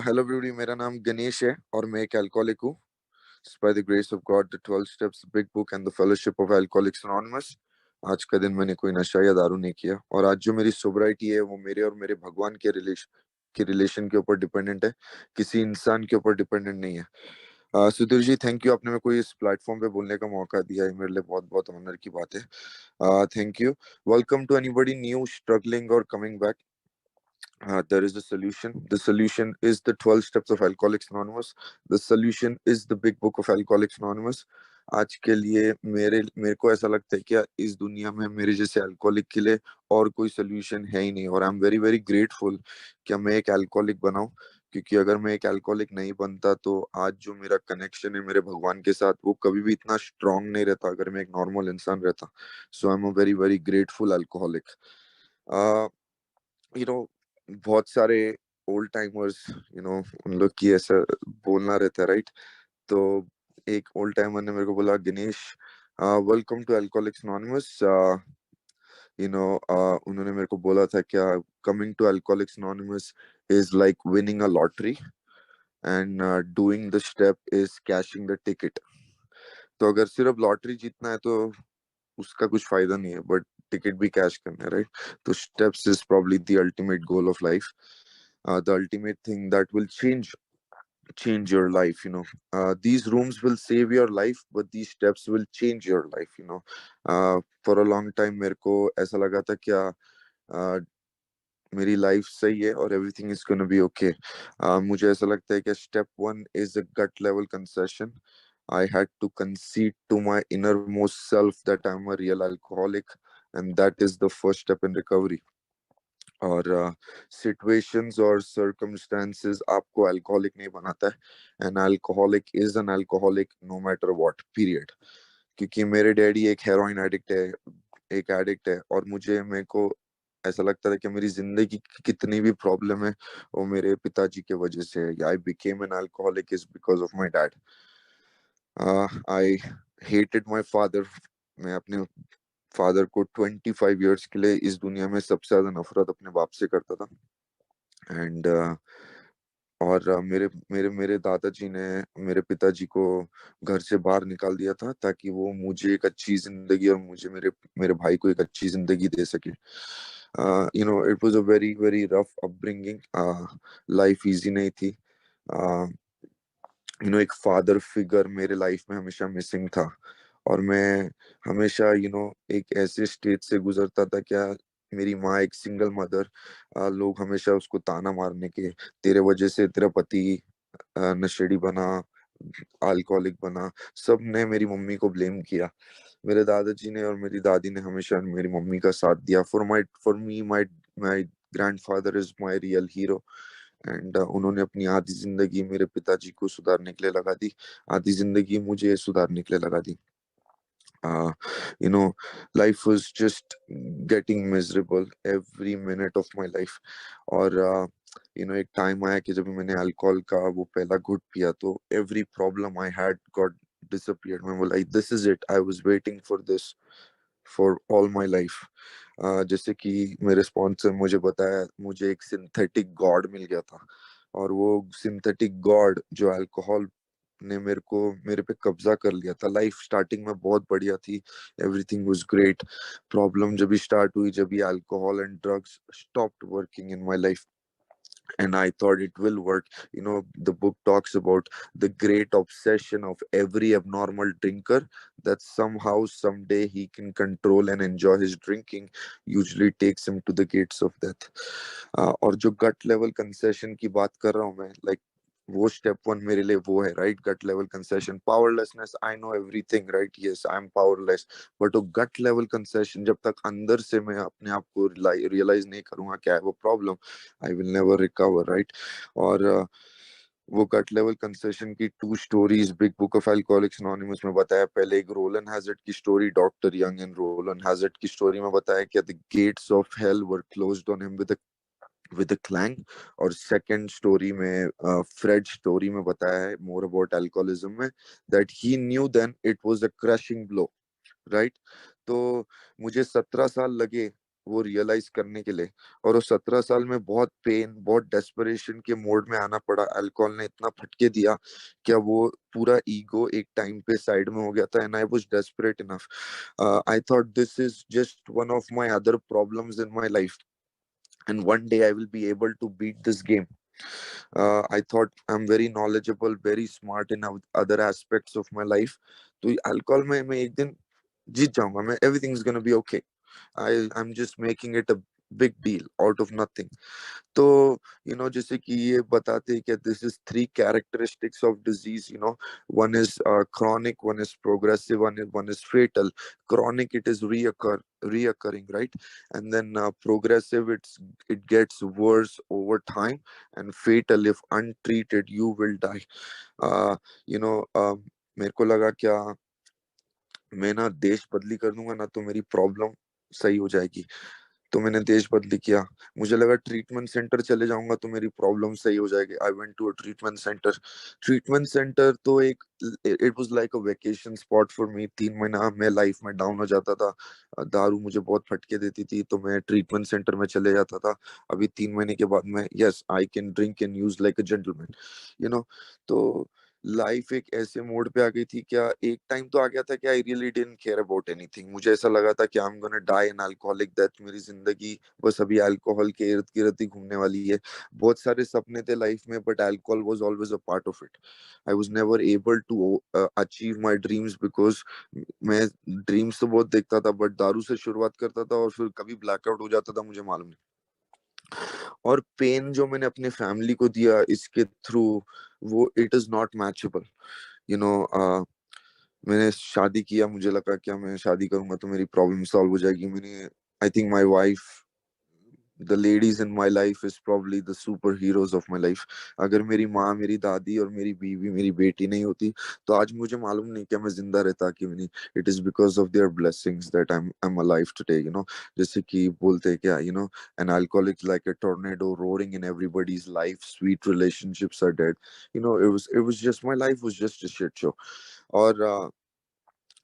Hello everybody, मेरा नाम गणेश है और मैं एक अल्कोहलिक हूँ। By the grace of God, the 12 steps, big book and the fellowship of Alcoholics anonymous. आज का दिन मैंने कोई नशा या दारू नहीं किया, और आज जो मेरी सोब्राइटी है वो मेरे और मेरे भगवान के रिलेशन के ऊपर डिपेंडेंट है, किसी इंसान के ऊपर डिपेंडेंट नहीं है। सुधीर जी, थैंक यू, आपने मेरे को इस प्लेटफॉर्म पे बोलने का मौका दिया है, मेरे लिए बहुत बहुत ऑनर की बात है। Thank you. Welcome to anybody new struggling और coming back. There is a solution. The solution is the 12 steps of Alcoholics Anonymous. The solution is the big book of Alcoholics Anonymous. आज के लिए मेरे को ऐसा लगता है कि इस दुनिया में मेरे जैसे अल्कोहलिक के लिए और कोई सोल्यूशन है ही नहीं, और I am very very grateful कि मैं एक अल्कोहलिक बनाऊं। क्योंकि अगर मैं एक अल्कोहलिक नहीं बनता तो आज जो मेरा कनेक्शन है मेरे भगवान के साथ वो कभी भी इतना स्ट्रांग नहीं रहता अगर मैं एक नॉर्मल इंसान रहता। So I am a very very grateful alcoholic. You know बहुत सारे ओल्ड टाइमर्स, उन लोग की ऐसा बोलना रहता है, राइट? तो एक ओल्ड टाइमर ने मेरे को बोला, Ganesh, welcome to Alcoholics Anonymous. उन्होंने मेरे को बोला था क्या, coming to Alcoholics Anonymous is like winning a lottery, and doing the step is cashing the ticket. तो अगर सिर्फ लॉटरी जीतना है तो उसका कुछ फायदा नहीं है, बट टिकट भी कैश करना है, राइट? तो steps is probably the ultimate goal of life, the ultimate thing that will change your life. These rooms will save your life, but these steps will change your life. For a long time मेरे को ऐसा लगा था क्या, uh, मेरी life सही है और everything is gonna be okay. मुझे ऐसा लगता है कि step one is a gut level concession. I had to concede to my innermost self that I'm a real alcoholic, and that is the first step in recovery. और situations और circumstances आपको alcoholic नहीं बनाता है। An alcoholic is an alcoholic no matter what, period. क्योंकि मेरे daddy एक heroin addict है, एक एडिक्ट है, और मेरे को ऐसा लगता था कि मेरी जिंदगी की कितनी भी प्रॉब्लम है वो मेरे पिताजी के वजह से है। I became an alcoholic is because of my dad. I hated my father. मैं अपने फादर को 25 years के लिए इस दुनिया में सबसे ज्यादा नफरत अपने बाप से करता था। एंड और मेरे मेरे मेरे दादाजी ने मेरे पिताजी को घर से बाहर निकाल दिया था ताकि वो मुझे एक अच्छी जिंदगी और मुझे मेरे मेरे भाई को एक अच्छी जिंदगी दे सके। It was a very very rough upbringing. Life easy नहीं थी। एक फादर फिगर मेरे लाइफ में हमेशा मिसिंग था, और मैं हमेशा एक ऐसे स्टेज से गुजरता था क्या, मेरी माँ एक सिंगल मदर, लोग हमेशा उसको ताना मारने के, तेरे वजह से तेरा पति नशेड़ी बना, अल्कोहलिक बना, सब ने मेरी मम्मी को ब्लेम किया। मेरे दादाजी ने और मेरी दादी ने हमेशा मेरी मम्मी का साथ दिया। For me my grandfather is my real hero. And उन्होंने अपनी आधी जिंदगी मेरे पिताजी को सुधारने के लिए लगा दी, आधी जिंदगी मुझे सुधारने के लिए लगा दी। uh, you know life was just getting miserable every minute of my life. और एक टाइम आया कि जब मैंने अल्कोहल का वो पहला घुट पिया तो every problem I had got disappeared. मैं बोला, this is it, I was waiting for this for all my life. जैसे कि मेरे स्पॉन्सर मुझे बताया, मुझे एक सिंथेटिक गॉड मिल गया था, और वो सिंथेटिक गॉड जो अल्कोहल ने मेरे पे कब्जा कर लिया था। लाइफ स्टार्टिंग में बहुत बढ़िया थी, एवरीथिंग वाज ग्रेट। प्रॉब्लम जब भी स्टार्ट हुई जब भी alcohol and drugs stopped working in my life, and I thought it will work. The book talks about the great obsession of every abnormal drinker, that somehow, someday he can control and enjoy his drinking, usually takes him to the gates of death. और जो गट level concession की बात कर रहा हूँ मैं, like वो step one मेरे लिए वो है, right? Gut level concession, powerlessness, I know everything, right? Yes, I am powerless, but वो गट लेवल कंसेशन, जब तक अंदर से मैं अपने आप को रियलाइज नहीं करूंगा क्या है वो problem, I will never recover, right? और वो गट लेवल कंसेशन की 2 stories big book of Alcoholics anonymous में बताया। पहले एक रोलन हैजर्ड की story, doctor Young and Rowland Hazard की स्टोरी में बताया कि the gates of hell were closed on him with a clang. और सेकंड स्टोरी में, फ्रेड स्टोरी में बताया है मोर अबाउट अल्कोहलिज्म में, that he knew then it was a crushing blow, right? तो मुझे 17 साल लगे वो रियलाइज करने के लिए। और वो 17 साल में बहुत पेन, बहुत डेस्परेशन के मोड में आना पड़ा। अल्कोहल ने इतना फटके दिया क्या वो पूरा ईगो एक टाइम पे साइड में हो गया था, and I was desperate enough. I thought this is just one of my other problems in my life, and one day I will be able to beat this game. I thought I'm very knowledgeable, very smart in other aspects of my life. तो alcohol में मैं एक दिन जीत जाऊंगा, मैं everything is gonna be okay. I'm just making it a big deal out of nothing. तो जैसे कि ये बताते हैं कि this is three characteristics of disease, one is chronic, one is progressive, one is fatal. Chronic, it is reoccurring, right? And then progressive, it gets worse over time. And fatal, if untreated, you will die. uh, you know मेरे को लगा क्या मैं ना देश बदली कर दूंगा ना तो मेरी प्रॉब्लम सही हो जाएगी। तो मैंने देश बदली किया। मुझे लगा ट्रीटमेंट सेंटर चले जाऊंगा तो मेरी प्रॉब्लम सही हो जाएगी। I went to a treatment centre. Treatment centre तो एक, it was like a vacation spot for me. 3 महीना मैं लाइफ में डाउन हो जाता था, दारू मुझे बहुत फटके देती थी, तो मैं ट्रीटमेंट सेंटर में चले जाता था। अभी 3 महीने के बाद मैं, yes, I can drink and use like a gentleman, you know तो लाइफ एक ऐसे मोड पे आ गई थी क्या, एक टाइम तो आ गया था कि I really didn't care about anything. मुझे ऐसा लगा था कि I am gonna die an alcoholic death. मेरी जिंदगी बस अभी अल्कोहल के इर्द गिर्द ही घूमने वाली है। बहुत सारे सपने थे लाइफ में, but alcohol was always a part of it. I was never able to achieve my dreams because मैं ड्रीम्स तो बहुत देखता था, बट दारू से शुरुआत करता था और फिर कभी ब्लैकआउट हो जाता था, मुझे मालूम नहीं। और पेन जो मैंने अपने फैमिली को दिया इसके थ्रू, वो it is not matchable. You know मैंने शादी किया, मुझे लगा क्या मैं शादी करूंगा तो मेरी प्रॉब्लम सॉल्व हो जाएगी। मैंने, I think my wife, the ladies in my life is probably the super heroes of my life. अगर मेरी माँ, मेरी दादी और मेरी बीवी, मेरी बेटी नहीं होती तो आज मुझे मालूम नहीं कि मैं जिंदा रहता कि नहीं। It is because of their blessings that I am alive today, जैसे कि बोलते हैं क्या, an alcoholic is like a tornado roaring in everybody's life. Sweet relationships are dead. It was just, my life was just a shit show. और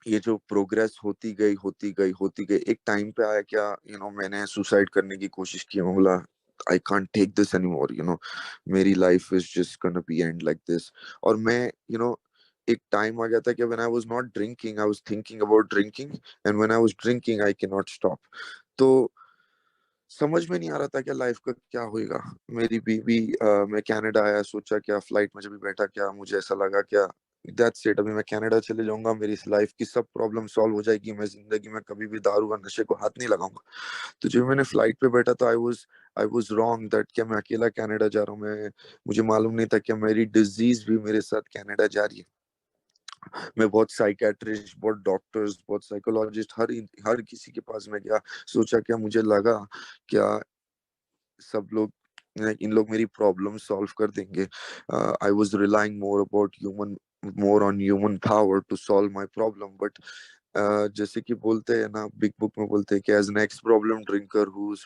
ये जो progress होती गई, होती गई, होती गई, एक टाइम पे आया क्या, मैंने सुसाइड करने की कोशिश की। मैं बोला I can't take this anymore, मेरी life is just gonna be end like this. और मैं, एक टाइम आ गया था कि when I was not drinking, I was thinking about drinking, and when I was drinking I can not stop. तो समझ में नहीं आ रहा था क्या लाइफ का क्या होएगा। मेरी बीवी, मैं कनाडा आया, सोचा क्या फ्लाइट में जब भी बैठा क्या मुझे ऐसा लगा क्या, दैट्स इट, अभी मैं कनाडा चले जाऊंगा, मेरी इस लाइफ की सब प्रॉब्लम सॉल्व हो जाएगी, मैं जिंदगी में कभी भी दारू और नशे को हाथ नहीं लगाऊंगा। तो जब मैंने फ्लाइट पे बैठा तो आई वाज रॉन्ग दैट क्या मैं अकेला कनाडा जा रहा हूँ। मैं, मुझे मालूम नहीं था कि मेरी डिजीज भी मेरे साथ कनाडा जा रही है। मैं बहुत साइकेट्रिस्ट, बहुत डॉक्टर्स, बहुत साइकोलॉजिस्ट, हर किसी के पास में गया। सोचा क्या, मुझे लगा क्या सब लोग, इन लोग मेरी प्रॉब्लम सॉल्व कर देंगे। I was relying more on human power to solve my problem, but जैसे कि बोलते हैं ना, बिग बुक में बोलते हैं कि as next problem drinker who's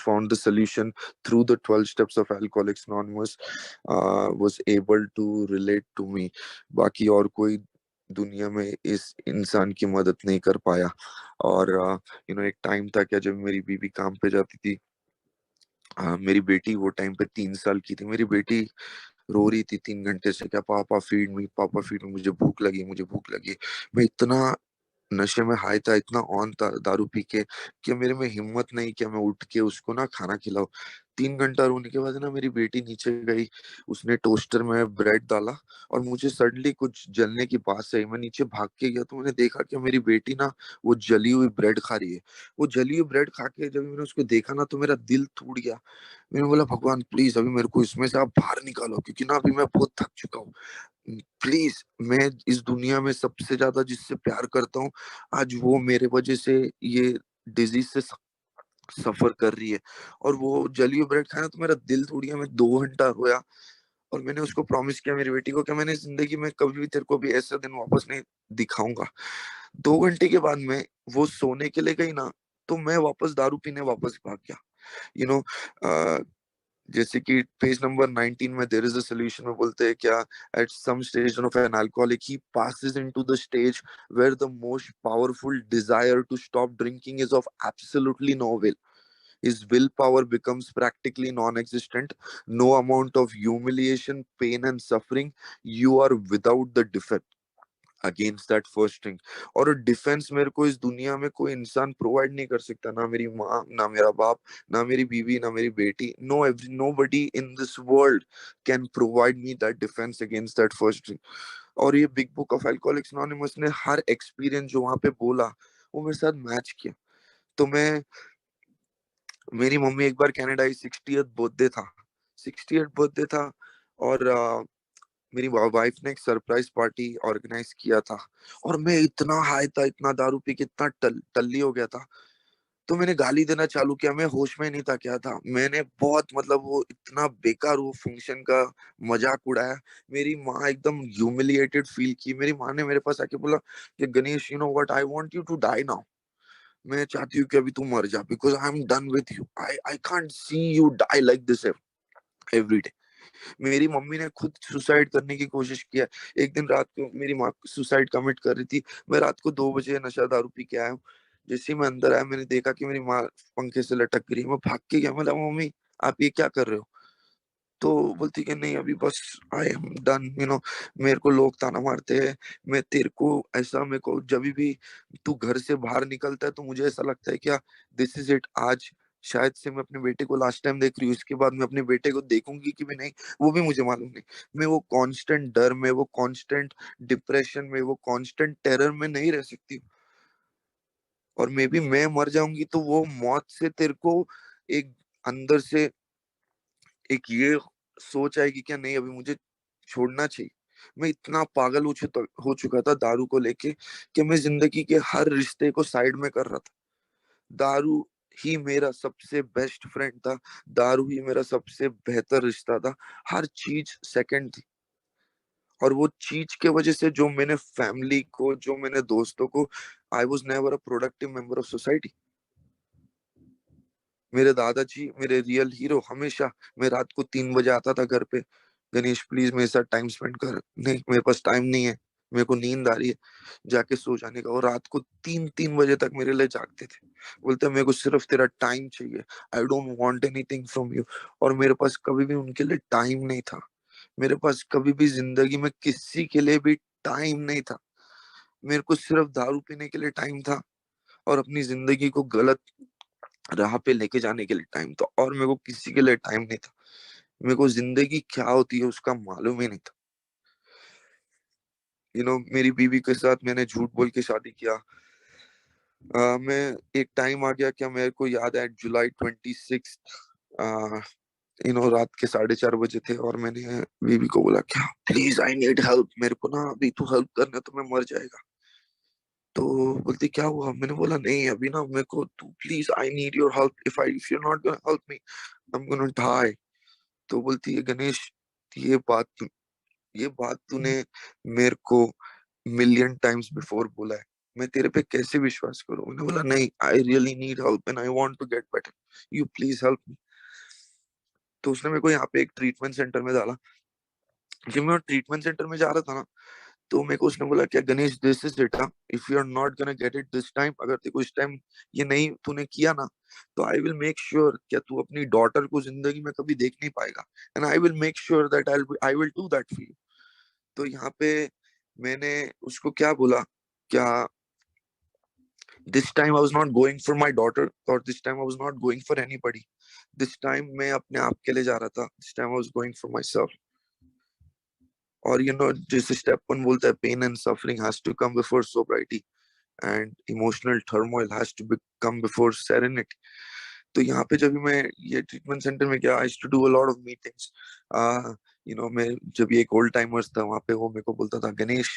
found the solution through the 12 steps of Alcoholics Anonymous was able to relate to me. बाकी और कोई दुनिया में इस इंसान की मदद नहीं कर पाया। और एक टाइम था क्या जब मेरी बीवी काम पे जाती थी। मेरी बेटी वो टाइम पे 3 साल की थी। मेरी बेटी रो रही थी 3 घंटे से, क्या पापा फीड मी, पापा फीड मी, मुझे भूख लगी, मुझे भूख लगी। मैं इतना नशे में हाई था, इतना ऑन था दारू पी के, कि मेरे में हिम्मत नहीं कि मैं उठ के उसको ना खाना खिलाऊं। 3 घंटा रोने के बाद ना मेरी बेटी नीचे गई, उसने टोस्टर में ब्रेड डाला और मुझे सडनली कुछ जलने की बात आई। मैं नीचे भाग के गया तो मैंने देखा कि मेरी बेटी ना वो जली हुई ब्रेड खा रही है। वो जली हुई ब्रेड खा के जब मैंने उसको देखा ना तो मेरा दिल टूट गया। मैंने बोला भगवान प्लीज अभी मेरे को इसमें से आप बाहर निकालो, क्योंकि ना अभी मैं बहुत थक चुका हूँ। प्लीज, मैं इस दुनिया में सबसे ज्यादा जिससे प्यार करता हूँ, आज वो मेरे वजह से ये डिजीज से सफर कर रही है। और वो जली हुई ब्रेड खाना तो मेरा दिल टूट गया। मैं 2 घंटा रोया और मैंने उसको प्रॉमिस किया मेरी बेटी को कि मैंने जिंदगी में कभी भी तेरे को भी ऐसा दिन वापस नहीं दिखाऊंगा। 2 घंटे के बाद में वो सोने के लिए गई ना, तो मैं वापस दारू पीने वापस भाग गया। यू नो जैसे कि पेज नंबर 19 में देयर इज अ सोल्यूशन में बोलते हैं क्या, at some stage of an alcoholic he passes into the stage where the most powerful desire to stop drinking is of absolutely no will. His willpower becomes practically non-existent. No amount of humiliation, pain and suffering, you are without the defense against that first thing. और defence मेरे को इस दुनिया में कोई इंसान provide नहीं कर सकता, ना मेरी माँ, ना मेरा बाप, ना मेरी बीवी, ना मेरी बेटी। Nobody in this world can provide me that defence against that first thing. और ये big book of Alcoholics Anonymous ने हर एक्सपीरियंस जो वहां पे बोला वो मेरे साथ मैच किया। तो मैं, मेरी मम्मी एक बार कनाडा आई, 60th बर्थडे था, 60th बर्थडे था। और मेरी वाइफ ने एक सरप्राइज पार्टी ऑर्गेनाइज किया था। और मैं इतना हाई था, इतना दारू पी के इतना टल्ली हो गया था। तो मैंने गाली देना चालू किया, मैं होश में नहीं था क्या था, मैंने बहुत मतलब वो इतना बेकार वो फंक्शन का मजाक उड़ाया। मेरी माँ एकदम ह्यूमिलिएटेड फील की। मेरी माँ ने मेरे पास आके बोला कि Ganesh, you know what, I want you to die now. मैं चाहती हूँ कि अभी तू मर जा, because I am done with you. I can't see you die like this every day. मेरी मम्मी ने खुद सुसाइड करने की कोशिश किया। एक दिन रात को मेरी माँ सुसाइड कमिट कर रही थी। मैं रात को 2 बजे नशा दारू पी के आया हूँ। जैसे ही मैं अंदर आया, मैंने देखा कि मेरी माँ पंखे से लटक रही है। मैं भाग के गया, मतलब मम्मी आप ये क्या कर रहे हो? तो बोलती कि नहीं अभी बस आई एम डन, यू नो। मेरे को लोग ताना मारते हैं, मैं तेरे को ऐसा, मेरे को जब भी तू घर से बाहर निकलता है तो मुझे ऐसा लगता है क्या दिस इज इट, आज शायद से मैं अपने बेटे को लास्ट टाइम देख रही हूँ, इसके बाद मैं अपने बेटे को देखूंगी कि भी नहीं, वो भी मुझे मालूम नहीं। मैं वो कांस्टेंट डर में, वो कांस्टेंट डिप्रेशन में, वो कांस्टेंट टेरर में नहीं रह सकती। और मे बी मैं मर जाऊंगी तो वो मौत से तेरे को एक अंदर से एक ये सोच आएगी क्या, नहीं अभी मुझे छोड़ना चाहिए। मैं इतना पागल हो चुका था दारू को लेके कि मैं जिंदगी के हर रिश्ते को साइड में कर रहा था। दारू ही मेरा सबसे बेस्ट फ्रेंड था, दारू ही मेरा सबसे बेहतर रिश्ता था। हर चीज सेकंड थी। और वो चीज के वजह से जो मैंने फैमिली को, जो मैंने दोस्तों को, I was never a productive member of society. मेरे दादाजी मेरे रियल हीरो। हमेशा मैं रात को 3 बजे आता था घर पे, गणेश प्लीज मेरे साथ टाइम स्पेंड कर। नहीं मेरे पास टाइम नहीं है, मेरे को नींद आ रही है, जाके सो जाने का। और रात को 3 3 बजे तक मेरे लिए जागते थे। बोलते मेरे को सिर्फ तेरा टाइम चाहिए, I don't want anything from you. और मेरे पास कभी भी उनके लिए टाइम नहीं था। मेरे पास कभी भी जिंदगी में किसी के लिए भी टाइम नहीं था। मेरे को सिर्फ दारू पीने के लिए टाइम था, और अपनी जिंदगी को गलत राह पे लेके जाने के लिए टाइम था। और मेरे को किसी के लिए टाइम नहीं था। मेरे को जिंदगी क्या होती है उसका मालूम ही नहीं था। मेरी बीवी के साथ मैंने झूठ बोल के शादी किया। मैं, एक टाइम आ गया, क्या मेरे को याद है, July 26, रात के 4:30 बजे थे। और मैंने बीवी को बोला क्या प्लीज आई नीड हेल्प, मेरे को ना अभी तू हेल्प करना तो मैं मर जाएगा। तो बोलती क्या हुआ? मैंने बोला नहीं अभी ना मेरे को तू please, I need your help, if you not gonna help me I am gonna die. तो बोलती है गणेश, ये बात ये बात तूने मेरे को मिलियन टाइम्स बिफोर बोला है, मैं तेरे पे कैसे विश्वास करूं? मैंने बोला नहीं, I really need help and I want to get better, you please help me. तो उसने मेरे को यहाँ पे एक ट्रीटमेंट सेंटर में डाला। जब मैं ट्रीटमेंट सेंटर में जा रहा था ना, तो मेरे को उसने बोला क्या Ganesh, this is it, if you are not gonna get it this time, अगर तेरे को इस टाइम ये नहीं तूने किया ना, तो आई विल मेक श्योर क्या तू अपनी डॉटर को जिंदगी में कभी देख नहीं पाएगा। And I will make sure that I will do that for you. तो यहाँ पे मैंने उसको क्या बोला, क्या this time I was not going for my daughter, और this time I was not going for anybody. This time मैं अपने आप के लिए जा रहा था, this time I was going for myself. और जैसे स्टेप 1 बोलता है, pain and suffering has to come before sobriety and emotional turmoil has to come before serenity. तो यहाँ पे जब भी मैं ये ट्रीटमेंट सेंटर में गया, I used to do a lot of meetings. मैं जब ये एक ओल्ड टाइमर्स था वहां पे, वो मेरे को बोलता था गणेश,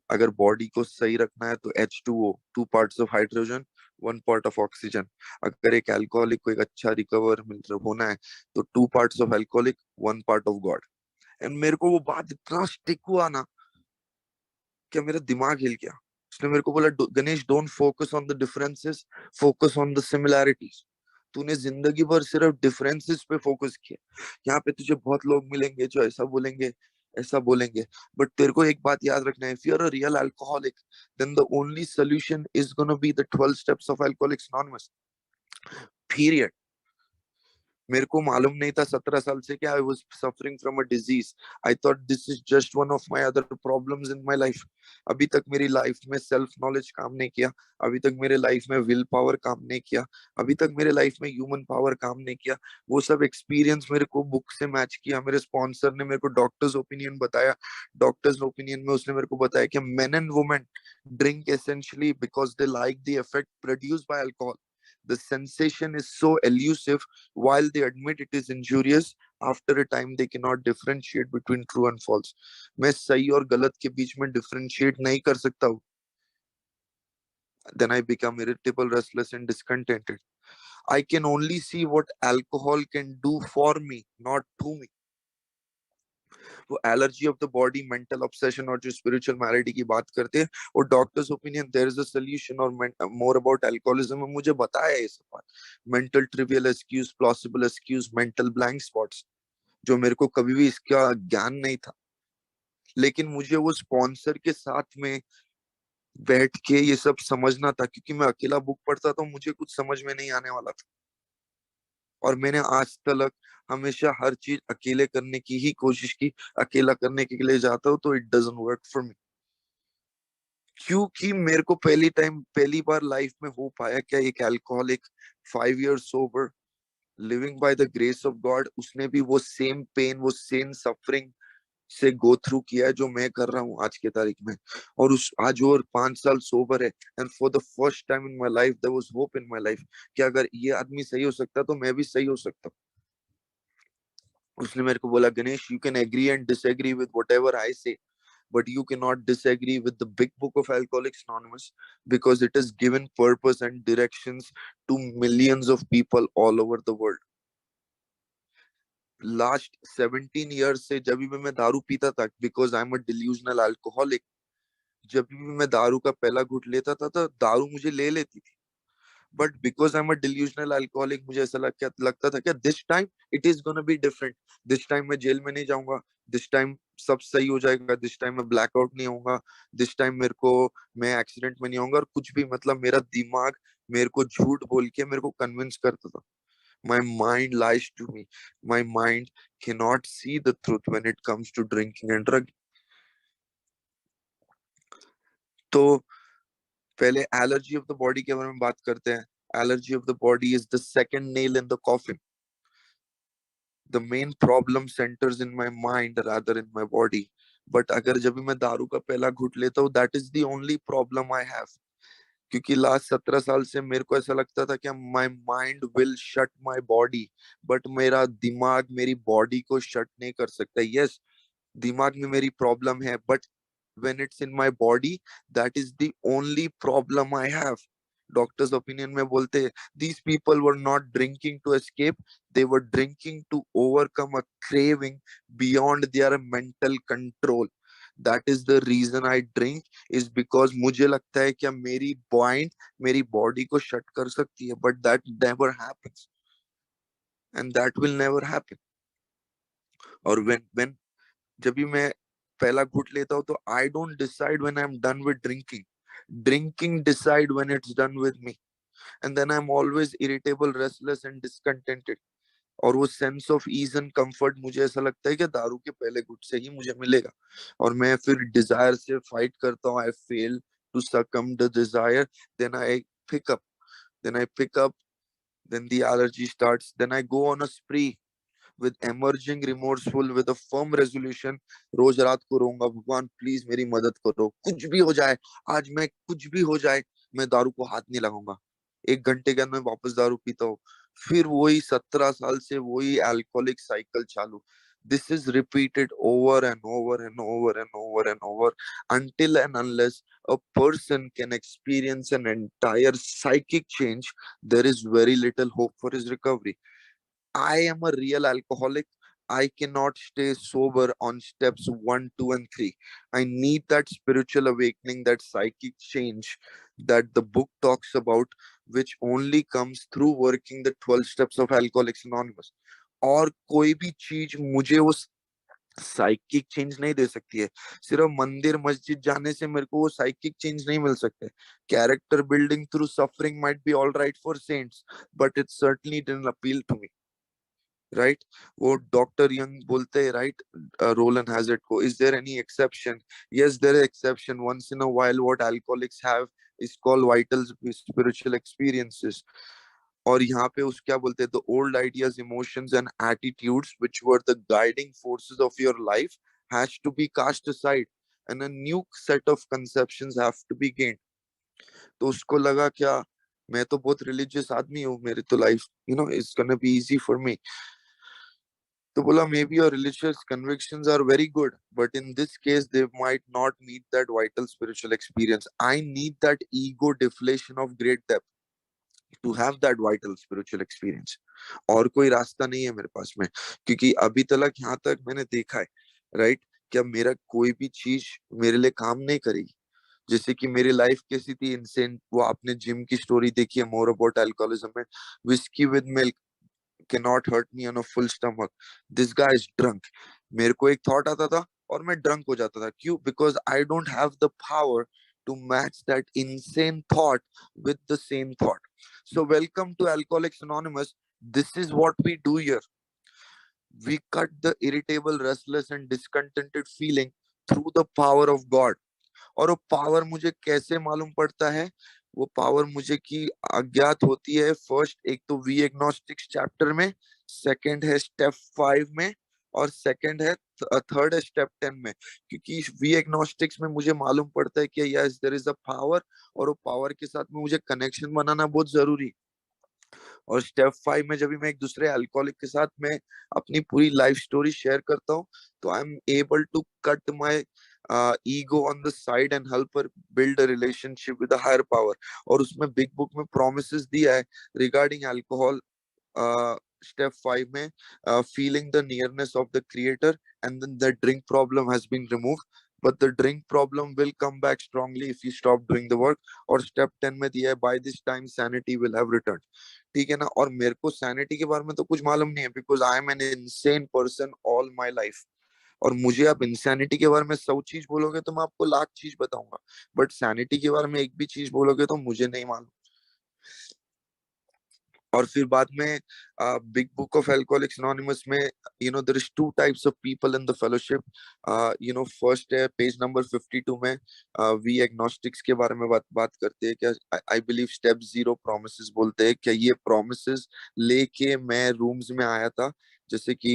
अगर बॉडी को सही रखना है तो H2O, 2 parts of hydrogen, 1 part of oxygen. अगर एक अल्कोहलिक को एक अच्छा रिकवर मिल होना है तो 2 parts of alcoholic, 1 part of God. And मेरे को वो बात इतना स्टिक हुआ ना, क्या मेरा दिमाग हिल गया। उसने मेरे को बोला Ganesh, don't focus on the differences, focus on the similarities. तूने जिंदगी भर सिर्फ डिफरेंसेस पे फोकस किया। यहाँ पे तुझे बहुत लोग मिलेंगे जो ऐसा बोलेंगे, ऐसा बोलेंगे, बट तेरे को एक बात याद रखना है, if you are a real alcoholic, then the only solution is gonna be the 12 steps of Alcoholics Anonymous, period. मेरे को मालूम नहीं था 17 साल से कि I was suffering from a disease. I thought this is just one of my other problems in my life. अभी तक मेरी लाइफ में सेल्फ नॉलेज काम नहीं किया, अभी तक मेरे लाइफ में विल पावर काम नहीं किया, अभी तक मेरे लाइफ में ह्यूमन पावर काम नहीं किया। वो सब एक्सपीरियंस मेरे को बुक से मैच किया, मेरे स्पॉन्सर ने मेरे को डॉक्टर्स ओपिनियन बताया। डॉक्टर्स ओपिनियन में उसने मेरे को बताया कि main and women drink essentially because they like the effect produced by alcohol. The sensation is so elusive. While they admit it is injurious, after a time they cannot differentiate between true and false. मैं सही और गलत के बीच में differentiate नहीं कर सकता हूँ। Then I become irritable, restless, and discontented. I can only see what alcohol can do for me, not to me. वो allergy of the body, mental obsession और जो स्पिरिचुअल मैलिटी की बात करते हैं, वो doctor's opinion there is a solution और more about alcoholism में मुझे बताया ये सब बात। Mental trivial excuse, plausible excuse, mental blank spots, जो मेरे को कभी भी इसका ज्ञान नहीं था। लेकिन मुझे वो स्पॉन्सर के साथ में बैठ के ये सब समझना था, क्योंकि मैं अकेला बुक पढ़ता तो मुझे कुछ समझ में नहीं आने वाला था। और मैंने आज तक हमेशा हर चीज अकेले करने की ही कोशिश की। अकेला करने के लिए जाता हूँ तो it doesn't work for me, क्योंकि मेरे को पहली बार लाइफ में हो पाया क्या, एक alcoholic 5 years sober, living by the grace of God, उसने भी वो सेम पेन, वो सेम सफरिंग से गो थ्रू किया है जो मैं कर रहा हूँ आज के तारीख में। और उस आज और 5 साल सोबर है, and for the first time in my life there was hope in my life कि अगर ये आदमी सही हो सकता तो मैं भी सही हो सकता। उसने मेरे को बोला, Ganesh, you can agree and disagree with whatever I say, but you cannot disagree with the big book of Alcoholics Anonymous, because it has given purpose and directions to millions of people all over the world. Last 17 years से जब भी मैं दारू पीता था, because I'm a delusional alcoholic, जब भी मैं दारू का पहला घूंट लेता था तो दारू मुझे ले लेती थी। But because I am a delusional alcoholic, मुझे ऐसा लगता था कि this time it is gonna be different. This time मैं जेल में नहीं जाऊंगा, दिस टाइम सब सही हो जाएगा, दिस टाइम मैं ब्लैकआउट नहीं होऊंगा, दिस टाइम मेरे को मैं एक्सीडेंट में नहीं होऊंगा। और कुछ भी मतलब मेरा दिमाग मेरे को झूठ बोल के मेरे को कन्विंस करता था। My mind lies to me. My mind cannot see the truth when it comes to drinking and drug. तो पहले एलर्जी ऑफ द बॉडी के बारे में बात करते हैं। Allergy of the body is the second nail in the coffin. The main problem centers in my mind rather in my body. But अगर जब भी मैं दारू का पहला घुट लेता हूँ, that is the only problem I have. क्योंकि लास्ट 17 साल से मेरे को ऐसा लगता था कि my mind will shut my body, but मेरा दिमाग मेरी बॉडी को शट नहीं कर सकता। यस, दिमाग में मेरी प्रॉब्लम है, but when it's in my body, that is the only problem I have. Doctors opinion में बोलते हैं, these people were not drinking to escape, they were drinking to overcome a craving beyond their mental control. That is the reason I drink, is because मुझे लगता है कि मेरी point मेरी body को शट कर सकती है, but that never happens and that will never happen. और when जब भी मैं पहला घूंट लेता हूँ तो I don't decide when I am done with drinking, drinking decide when it's done with me, and then I am always irritable, restless and discontented. और वो sense of ease and comfort मुझे ऐसा लगता है कि दारू के पहले घुट से ही मुझे मिलेगा। और मैं फिर डिजायर से फाइट करता हूँ, I fail to succumb the desire, then I pick up, then I pick up, then the allergy starts, then I go on a spree with emerging remorseful with a firm resolution। रोज रात को रोऊंगा, भगवान please मेरी मदद करो, कुछ भी हो जाए, आज मैं कुछ भी हो जाए मैं दारू को हाथ नहीं लगाऊंगा। 1 घंटे के अंदर मैं वापस दारू पीता हूँ। फिर वही 17 साल से वही अल्कोहलिक साइकिल चालू। This is repeated over and over and over and over and over until and unless a person can experience an entire psychic change, there is very little hope for his recovery. I am a real alcoholic. I cannot stay sober on steps one, two, and three. I need that spiritual awakening, that psychic change, that the book talks about, which only comes through working the 12 steps of Alcoholics Anonymous. और कोई भी चीज मुझे वो psychic change नहीं दे सकती है। सिर्फ मंदिर मस्जिद जाने से मेरे को वो साइकिक चेंज नहीं मिल सकते। Character building through suffering might be all right for saints, but it certainly didn't appeal to me, right? वो डॉक्टर यंग बोलते हैं, राइट, रोलन हैजर्ड को, is there any exception? Yes, there is exception. Once in a while what alcoholics have is called vital spiritual experiences. और यहाँ पे उस क्या बोलते हैं, the old ideas emotions and attitudes which were the guiding forces of your life has to be cast aside and a new set of conceptions have to be gained. तो उसको लगा क्या, मैं तो बहुत रिलीजियस आदमी हूँ, मेरी तो life is gonna be easy for me. तो बोला, maybe your religious convictions are very good, but in this case they might not meet that vital spiritual experience. I need that ego deflation of great depth to have that vital spiritual experience. और कोई रास्ता नहीं है मेरे पास में, क्योंकि अभी तक यहाँ तक मैंने देखा है, राइट, क्या मेरा कोई भी चीज मेरे लिए काम नहीं करेगी। जैसे कि मेरी लाइफ कैसी थी इनसेंट, वो आपने जिम की स्टोरी देखी है, मोर अबाउट अल्कोहलिज्म में, whisky with milk cannot hurt me on a full stomach, this guy is drunk। मेरे को एक थॉट आता था और मैं ड्रंक हो जाता था। क्यों? Because I don't have the power to match that insane thought with the same thought. So welcome to Alcoholics Anonymous. This is what we do here. We cut the irritable, restless and discontented feeling through the power of God. और वो power मुझे कैसे मालूम पड़ता है? वो power मुझे की अज्ञात होती है फर्स्ट, एक तो वी एग्नोस्टिक्स चैप्टर में, सेकंड है स्टेप 5 में, और सेकंड है थर्ड है स्टेप 10 में। क्योंकि वी एग्नोस्टिक्स में मुझे मालूम पड़ता है कि yes there is a power, और वो पावर के साथ में मुझे कनेक्शन बनाना बहुत जरूरी। और स्टेप 5 में जब भी मैं एक दूसरे अल्कोहलिक के साथ में अपनी पूरी लाइफ स्टोरी शेयर करता हूँ, तो I am able to cut my ego on the side and help her build a relationship with a higher power. और उसमें बिग बुक में प्रोमिसेस दिया है रिगार्डिंग अल्कोहल। स्टेप 5 में, feeling the nearness of the creator, and then the drink problem has been removed, but the drink problem will come back strongly if you stop doing the work। और step 10 में दिया है, by this time sanity will have returned। ठीक है ना? और मेरे को सैनिटी के बारे में तो कुछ मालूम नहीं है, because I M N insane person all my life. और मुझे आप इंसैनिटी के बारे में 100 चीज बोलोगे तो मैं आपको लाख चीज बताऊंगा, बट सैनिटी के बारे में एक भी चीज बोलोगे तो मुझे नहीं मालूम। और फिर बाद में Big book of Alcoholics Anonymous में, there is two types of people in the fellowship. First है पेज नंबर 52 में, वी एग्नोस्टिक्स के बारे में बात करते हैं। क्या आई बिलीव स्टेप 0 प्रोमिसेस बोलते हैं, क्या ये प्रोमिसेस लेके मैं रूम्स में आया था। जैसे कि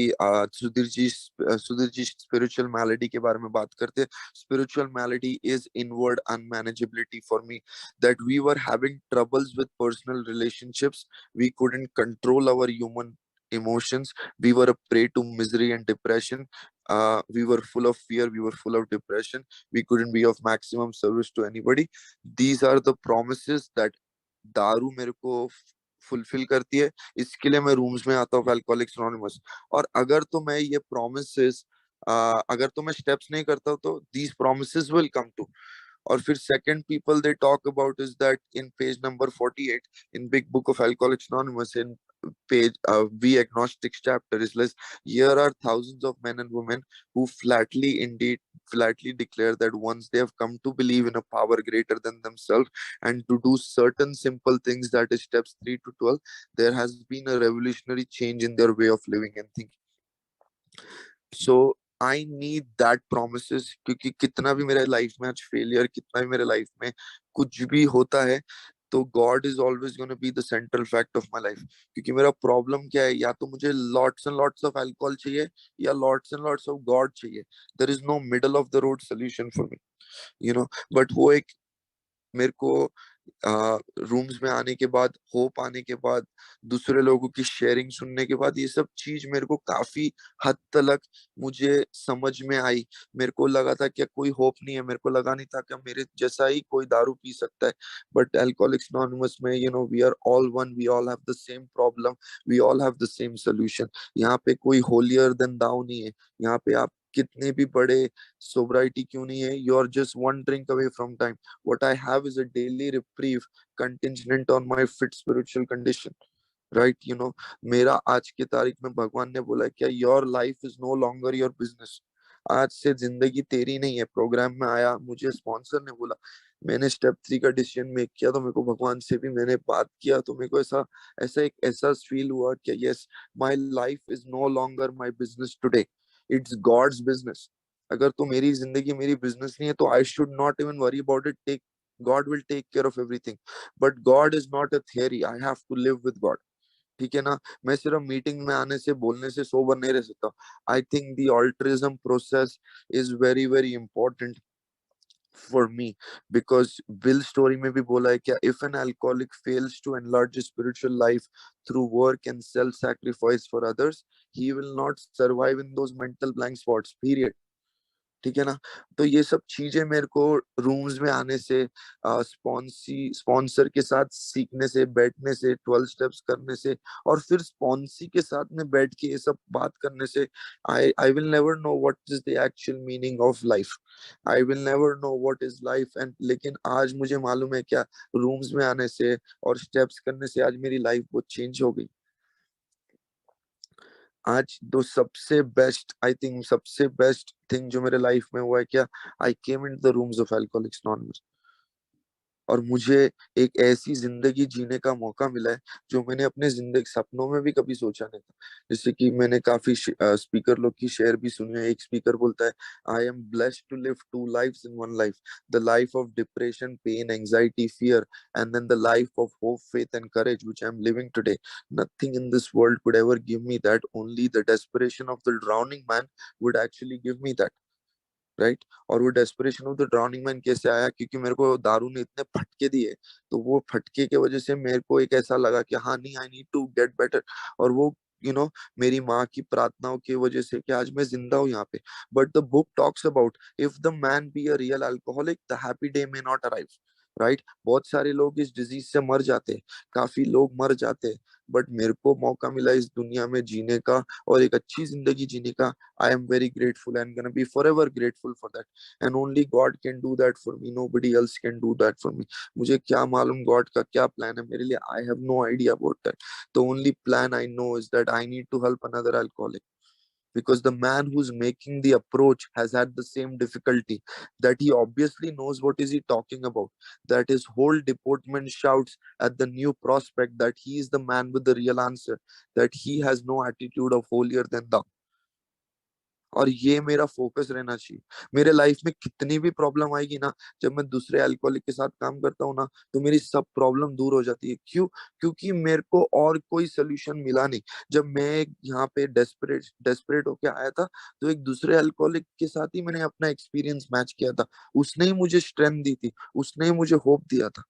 सुधीर जी स्पिरिचुअल मैलिडी के बारे में बात करते हैं। Spiritual malady is inward unmanageability for me, that we were having troubles with personal relationships, we couldn't control our human emotions, we were a prey to misery and depression, we were full of fear, we were full of depression, we couldn't be of maximum service to anybody। These are the promises that दारू मेरे को fulfil करती है। इसके लिए मैं rooms में आता हूँ अल्कोहलिक्स एनोनिमस। और अगर तो मैं ये प्रोमिसेस, अगर तो मैं स्टेप्स नहीं करता हूँ, तो these promises will come true. और फिर second people they talk about is that in page number 48 in big book of Alcoholics Anonymous, in page we agnostics chapter is less, here are thousands of men and women who flatly declare that once they have come to believe in a power greater than themselves and to do certain simple things, that is steps 3 to 12, there has been a revolutionary change in their way of living and thinking। So I need that promise, क्योंकि कितना भी मेरे life में आज failure, कितना भी मेरे life में कुछ भी होता है, तो God is always gonna be the central fact of my life. क्योंकि मेरा प्रॉब्लम क्या है, या तो मुझे lots and lots of alcohol चाहिए, या lots and lots of God चाहिए। There is no middle of the road solution for me, but वो एक मेरे को रूम्स में आने के बाद, होप आने के बाद, दूसरे लोगों की शेयरिंग सुनने के बाद, ये सब चीज मेरे को काफी हद तक मुझे समझ में आई। मेरे को लगा था कि कोई होप नहीं है, मेरे को लगा नहीं था कि मेरे जैसा ही कोई दारू पी सकता है। बट अल्कोहलिक्स एनोनिमस में we are all one, we all have the same problem, we all have the same solution. यहाँ पे कोई होलियर देन दाऊ नहीं है। यहाँ पे आप कितने भी बड़े सोब्राइटी क्यों नहीं है, you are just one drink away from time. What I have is a daily reprieve contingent on my fit spiritual condition. Right, मेरा आज की तारीख में भगवान ने बोला क्या, your life is no longer your business. आज से जिंदगी तेरी नहीं है. प्रोग्राम में आया, मुझे स्पॉन्सर ने बोला, मैंने स्टेप 3 का डिसीजन मेक किया, तो मेरे को भगवान से भी मैंने बात किया, तो मेरे को ऐसा ऐसा एक ऐसा फील हुआ कि yes, my life is no longer my business today, it's God's business. अगर तो मेरी जिंदगी मेरी बिजनेस नहीं है, तो I should not even worry about it. Take God will take care of everything. But God is not a theory, I have to live with God. ठीक है ना. मैं सिर्फ मीटिंग में आने से बोलने से सोबर नहीं रह सकता. I think the altruism process is very very important for me, because Bill story में भी बोला है क्या, if an alcoholic fails to enlarge spiritual life through work and self sacrifice for others, he will not survive in those mental blank spots, period. ठीक है ना. तो ये सब चीजें मेरे को रूम्स में आने से, स्पॉन्सर के साथ सीखने से, बैठने से, 12 स्टेप्स करने से, और फिर स्पॉन्सी के साथ में बैठ के ये सब बात करने से, I I will never know what is the actual meaning of life. I will never know what is life. And लेकिन आज मुझे मालूम है क्या, रूम्स में आने से और स्टेप्स करने से आज मेरी लाइफ बहुत चेंज हो गई. आज दो सबसे बेस्ट, आई थिंक सबसे बेस्ट थिंग जो मेरे लाइफ में हुआ है क्या, I came in the rooms of Alcoholics Anonymous. और मुझे एक ऐसी जिंदगी जीने का मौका मिला है जो मैंने अपने जिंदगी सपनों में भी कभी सोचा नहीं था. जैसे कि मैंने काफी स्पीकर लोग की शेयर भी सुनी है. एक स्पीकर बोलता है, I am blessed to live two lifes in one life, the life of depression, pain, anxiety, fear, and then the life of hope, faith and courage which I am living today. Nothing in this world could ever give me that, only the desperation of the drowning man would actually give me that. Right. और वो desperation of the drowning man कैसे आया, क्योंकि मेरे को दारू ने इतने फटके दिए, तो वो फटके के वजह से मेरे को एक ऐसा लगा कि हाँ नहीं, I need to get better. और वो यू you नो मेरी माँ की प्रार्थनाओं की वजह से कि आज मैं जिंदा हूँ यहाँ पे. But the book talks about, if the man be a real alcoholic, the happy day may not arrive. Right. बहुत सारे लोग इस डिजीज से मर जाते हैं, काफी लोग मर जाते हैं, बट मेरे को मौका मिला इस दुनिया में जीने का और एक अच्छी जिंदगी जीने का. I am very grateful and gonna be forever grateful for that. And only God can do that for me. Nobody else can do that for me. मुझे क्या मालूम गॉड का क्या प्लान है मेरे लिए. I have no idea about that. The only plan I know is that I need to help another alcoholic. Because the man who's making the approach has had the same difficulty, that he obviously knows what is he talking about, that his whole deportment shouts at the new prospect that he is the man with the real answer, that he has no attitude of holier than thou. और ये मेरा focus रहना चाहिए. मेरे life में कितनी भी problem आएगी ना, जब मैं दूसरे अल्कोहलिक के साथ काम करता हूँ ना, तो मेरी सब प्रॉब्लम दूर हो जाती है. क्यों? क्योंकि मेरे को और कोई सोल्यूशन मिला नहीं. जब मैं यहाँ पे डेस्परेट डेस्परेट होके आया था, तो एक दूसरे अल्कोहलिक के साथ ही मैंने अपना एक्सपीरियंस मैच किया था. उसने ही मुझे स्ट्रेंथ दी थी, उसने ही मुझे होप दिया था.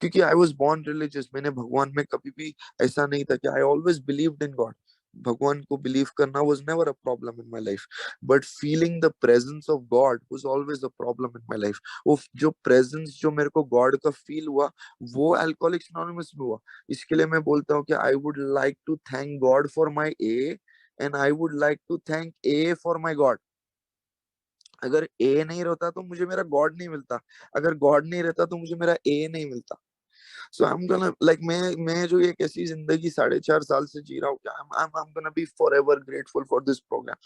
क्योंकि आई वॉज बॉर्न रिलीजियस, मैंने भगवान में कभी भी ऐसा नहीं था कि, I always believed in God. भगवान को बिलीव करना was never a problem in my life, but feeling the presence of God was always a problem in my life. वो जो प्रेजेंस जो मेरे को गॉड का फील हुआ, वो अल्कोहलिक्स एनोनिमस में हुआ. इसके लिए मैं बोलता हूँ कि I would like to thank God for my A, and I would like to thank A for my God. अगर ए नहीं रहता तो मुझे मेरा गॉड नहीं मिलता, अगर गॉड नहीं रहता तो मुझे मेरा ए नहीं मिलता. सो आई एम गोना लाइक, मैं जो एक ऐसी जिंदगी 4.5 साल से जी रहा हूँ, I am gonna be forever grateful for this program,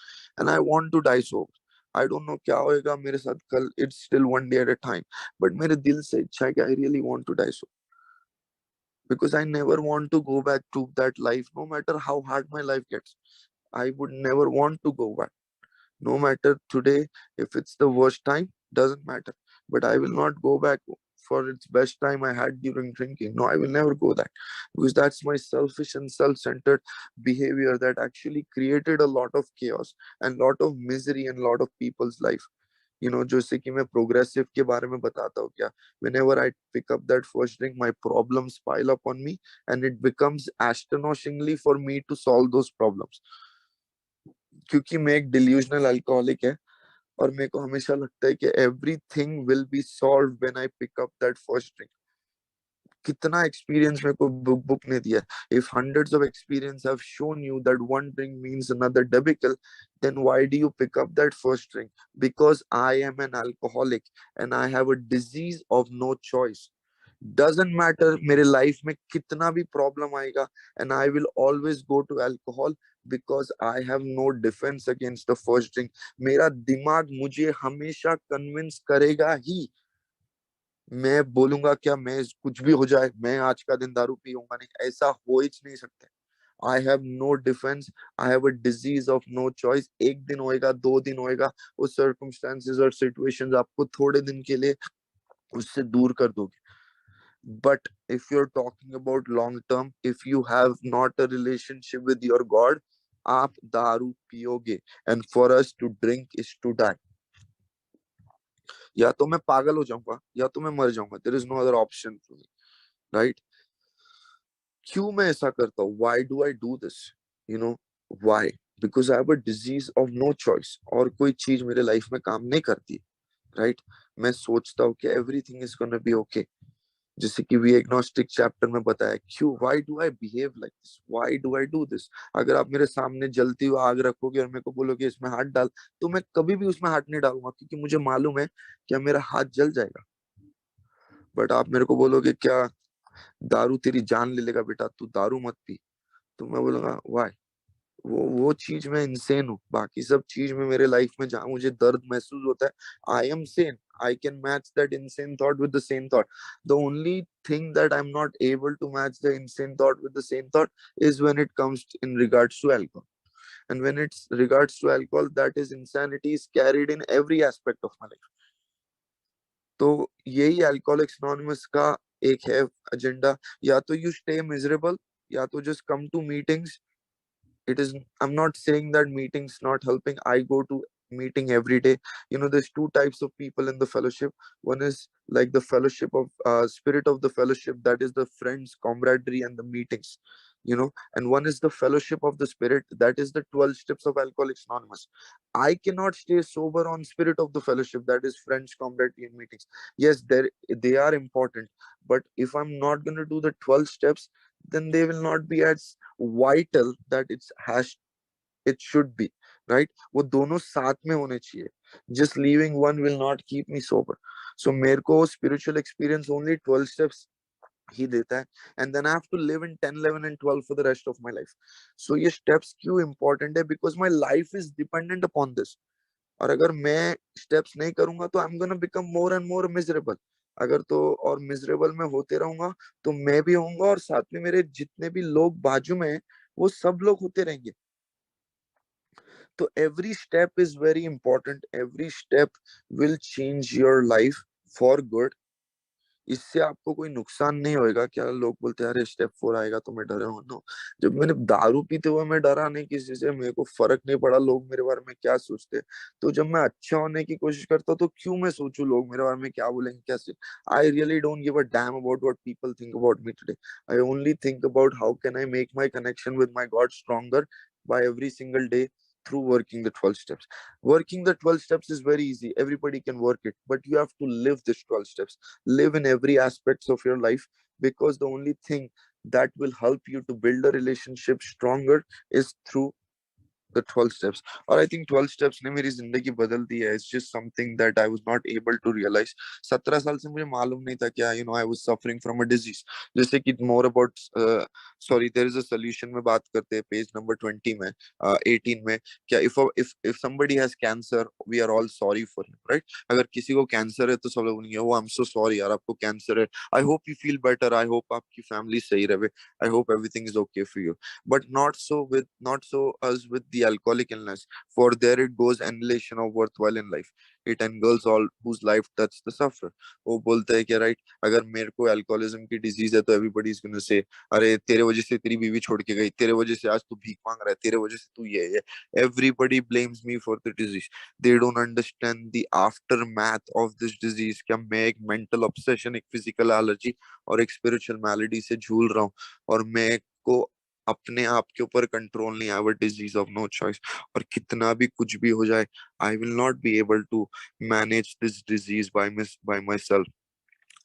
and I want to die सो. आई डोंट नो क्या होएगा मेरे साथ कल, it's still one day at a time. But मेरे दिल से इच्छा है कि I really want to die सो, because I never want to go back to that life, no matter how hard my life gets. I would never want to go back. No matter today, if it's the worst time, doesn't matter. But I will not go back for its best time I had during drinking. No, I will never go that, because that's my selfish and self-centered behavior that actually created a lot of chaos and lot of misery in a lot of people's life. जैसे कि मैं progressive के बारे में बताता हूँ क्या, whenever I pick up that first drink, my problems pile up on me, and it becomes astonishingly for me to solve those problems. क्योंकि मैं एक डिल्यूजनल अल्कोहलिक है, और मेरे को हमेशा लगता है कि everything will be solved when I pick up that first drink. कितना एक्सपीरियंस मेरे को बुक ने दिया. If hundreds of experience have shown you that one drink means another debacle, then why do you pick up that first drink? Because I am an alcoholic and I have a disease of no choice. Doesn't matter मेरे life में कितना भी problem आएगा, and I will always go to alcohol because I have no defense against the first drink. मेरा दिमाग मुझे हमेशा convince करेगा ही. मैं बोलूंगा क्या, मैं कुछ भी हो जाए मैं आज का दिन दारू पीऊंगा नहीं, ऐसा हो ही नहीं सकता. I have no defense. I have a disease of no choice. एक दिन होएगा, 2 दिन होएगा, वो सर्कमस्टेंसेस और सिचुएशंस आपको थोड़े दिन के लिए उससे दूर कर दोगे. But if you are talking about long term, if you have not a relationship with your God, आप दारू पियोगे. And for us to drink is to die. या तो मैं पागल हो जाऊंगा या तो मैं मर जाऊंगा. There is no other option for me, right? क्यों मैं ऐसा करता हूँ? Why do I do this? You know why? Because I have a disease of no choice. और कोई चीज मेरे लाइफ में काम नहीं करती, राइट? मैं सोचता हूँ कि everything is gonna be okay. जैसे कि वी एग्नोस्टिक चैप्टर में बताया, क्यों, why do I behave like this, why do I do this. अगर आप मेरे सामने जलती हुई आग रखोगे और मेरे को बोलोगे इसमें हाथ डाल, तो मैं कभी भी उसमें हाथ नहीं डालूंगा, क्योंकि मुझे मालूम है कि मेरा हाथ जल जाएगा. बट आप मेरे को बोलोगे क्या, दारू तेरी जान ले लेगा बेटा, तू दारू मत पी, तो मैं बोलूंगा व्हाई. वो चीज में इंसेन हूँ. बाकी सब चीज में मेरे लाइफ में जहाँ मुझे दर्द महसूस होता है, I M Sen. I can match that insane thought with the same thought. The only thing that I'm not able to match the insane thought with the same thought is when it comes in regards to alcohol. And when it's regards to alcohol, that is insanity is carried in every aspect of my life. तो यही alcoholics anonymous का एक है agenda. या तो you stay miserable, या तो just come to meetings. It is, I'm not saying that meetings not helping. I go to meeting every day. There's two types of people in the fellowship. One is like the fellowship of spirit of the fellowship, that is the friends camaraderie and the meetings. And one is the fellowship of the spirit, that is the 12 steps of Alcoholics Anonymous. I cannot stay sober on spirit of the fellowship, that is friends camaraderie and meetings. Yes, they are important, but if I'm not going to do the 12 steps, then they will not be as vital that it should be, right? वो दोनों साथ में होने चाहिए. Just leaving one will not keep me sober. So मेरे को spiritual experience only 12 steps ही देता है, and then I have to live in 10, 11 and 12 for the rest of my life. So ये steps क्यों important है? Because my life is dependent upon this. और अगर मैं steps नहीं करूंगा तो I'm gonna become more and more miserable. अगर तो और मिजरेबल में होते रहूंगा, तो मैं भी होऊंगा और साथ में मेरे जितने भी लोग बाजू में हैं, वो सब लोग होते रहेंगे. तो every step is very important. Every step will change your life for good. इससे आपको कोई नुकसान नहीं होएगा. क्या लोग बोलते हैं अरे स्टेप 4 आएगा तो मैं डरा हूँ. नो. जब मैंने दारू पीते हुए मैं डरा नहीं किसी से, मेरे को फर्क नहीं पड़ा लोग मेरे बारे में क्या सोचते हैं. तो जब मैं अच्छा होने की कोशिश करता हूँ, तो क्यों मैं सोचूं लोग मेरे बारे में क्या बोलेंगे कैसे. I really don't give a damn about what people think about me today. I only think about how can I make my connection with my God stronger by every single day through working the 12 steps. Working the 12 steps is very easy. Everybody can work it, but you have to live this 12 steps. Live in every aspects of your life, because the only thing that will help you to build a relationship stronger is through the 12 steps. और I think 12 steps ने मेरी जिंदगी बदल दी है. It's just something that I was not able to realize. 17 साल से मुझे मालूम नहीं था क्या, I was suffering from a disease. जैसे कि more about sorry, there is a solution में बात करते हैं पेज नंबर 20 में, 18 में. क्या if somebody has cancer, we are all sorry for him, right? अगर किसी को कैंसर है तो सब लोग बोलेंगे oh I'm so sorry यार आपको कैंसर है. I hope you feel better. I hope आपकी फैमिली सही रहे. I hope everything is okay for you. But not so us with the alcoholic illness. For there it goes annihilation of worthwhile in life. It engulfs all whose life touch the sufferer. वो बोलता है कि right, अगर मेरे को alcoholism की disease है तो एवरीबॉडी इज गोना से अरे तेरे वजह से तेरी बीवी छोड़ के गई, तेरे वजह से आज तू भीख मांग रहा है, तेरे वजह से तू ये. Everybody blames me for the disease. They don't understand the after math of this disease. क्या मैं एक मेंटल ऑब्सेशन, एक फिजिकल एलर्जी और एक स्पिरिचुअल मैलिडी से झूल रहा हूँ, और मैं को अपने आप के ऊपर कंट्रोल नहीं. I disease of no choice. और कितना भी कुछ भी हो जाए, I will not be able to manage this disease by myself.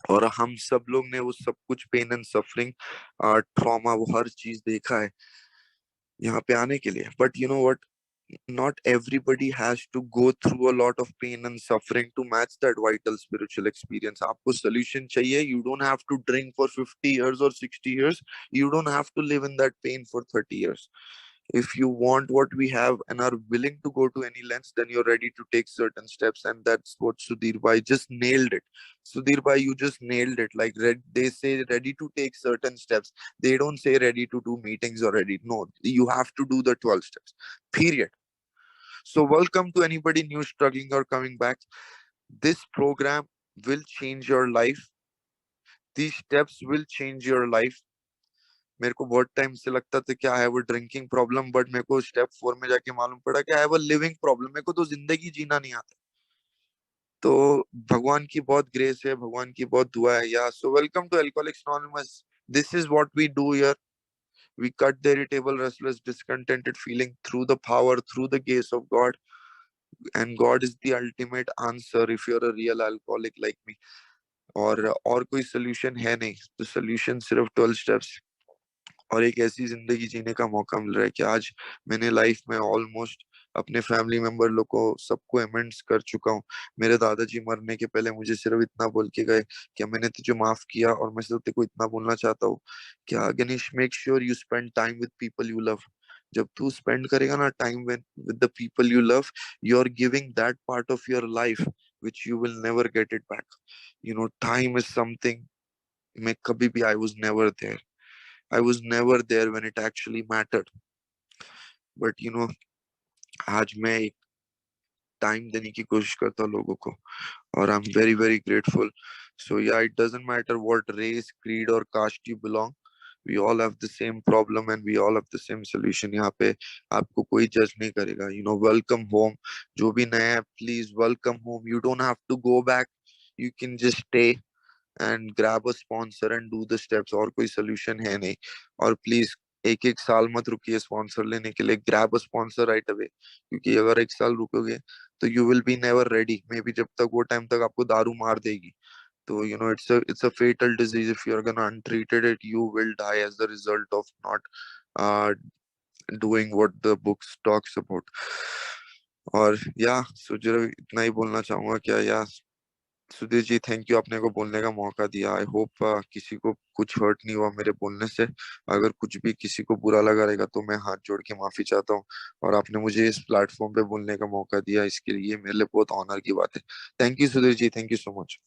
और हम सब लोग ने वो सब कुछ पेन एंड सफरिंग, ट्रॉमा, वो हर चीज देखा है यहाँ पे आने के लिए. But you know what, not everybody has to go through a lot of pain and suffering to match that vital spiritual experience. आपको solution चाहिए. You don't have to drink for 50 years or 60 years. You don't have to live in that pain for 30 years. If you want what we have and are willing to go to any lengths, then you're ready to take certain steps. And that's what Sudhir Bhai just nailed it. Sudhir Bhai, you just nailed it. Like they say ready to take certain steps. They don't say ready to do meetings already. No, you have to do the 12 steps. Period. So, welcome to anybody new struggling or coming back. This program will change your life. These steps will change your life. मेरे को बहुत time से लगता था क्या है वो drinking problem, but मेरे को स्टेप 4 में जाके मालूम पड़ा क्या है वो लिविंग प्रॉब्लम. मेरे को तो जिंदगी जीना नहीं आता. तो भगवान की बहुत ग्रेस है, भगवान की बहुत दुआ है. Yeah so welcome to alcoholics anonymous. This is what we do here. We cut the irritable, restless, discontented feeling through the power, through the gaze of God. And God is the ultimate answer if you're a real alcoholic like me. और कोई solution है नहीं. तो solution सिर्फ 12 steps और एक ऐसी जिंदगी जीने का मौका मिल रहा है कि आज मैंने लाइफ में ऑलमोस्ट अपने फैमिली मेंबर लोग को सबको अमेंड्स कर चुका हूँ. मेरे दादाजी मरने के पहले मुझे सिर्फ इतना बोल के गए कि मैंने तुझे माफ किया, और मैं सिर्फ तेरे को इतना बोलना चाहता हूँ क्या Ganesh, make sure you spend time with people you love. जब तू स्पेंड करेगा ना time with the people you love, you are giving that part of your life which you will never get it back. You know, time is something. मैं कभी भी I was never there. I was never there when it actually mattered. But you know, आज मैं एक time देने की कोशिश करता हूँ लोगों को, और I am very very grateful. So yeah, it doesn't matter what race, creed और caste you belong. We all have the same problem and we all have the same solution. यहाँ पे आपको कोई जज नहीं करेगा. You know, welcome home. जो भी नया है please welcome home. You don't have to go back. You can just stay and grab a sponsor and do the steps. और कोई सोल्यूशन है नहीं. और प्लीज एक एक साल मत रुकिए स्पॉन्सर लेने के लिए. Grab a sponsor right away, क्योंकि अगर एक साल रुकोगे तो you will be never ready. May be जब तक वो टाइम तक आपको दारू मार देगी. तो you know, it's a fatal disease. If you are gonna untreated it, you will die as the result of not doing what the books talks about. और या सो जरा इतना ही बोलना चाहूंगा क्या. या सुधीर जी, थैंक यू, आपने को बोलने का मौका दिया. आई होप किसी को कुछ हर्ट नहीं हुआ मेरे बोलने से. अगर कुछ भी किसी को बुरा लगा रहेगा तो मैं हाथ जोड़ के माफी चाहता हूँ. और आपने मुझे इस प्लेटफॉर्म पे बोलने का मौका दिया, इसके लिए मेरे लिए बहुत ऑनर की बात है. Thank you Sudhir ji, thank you so much.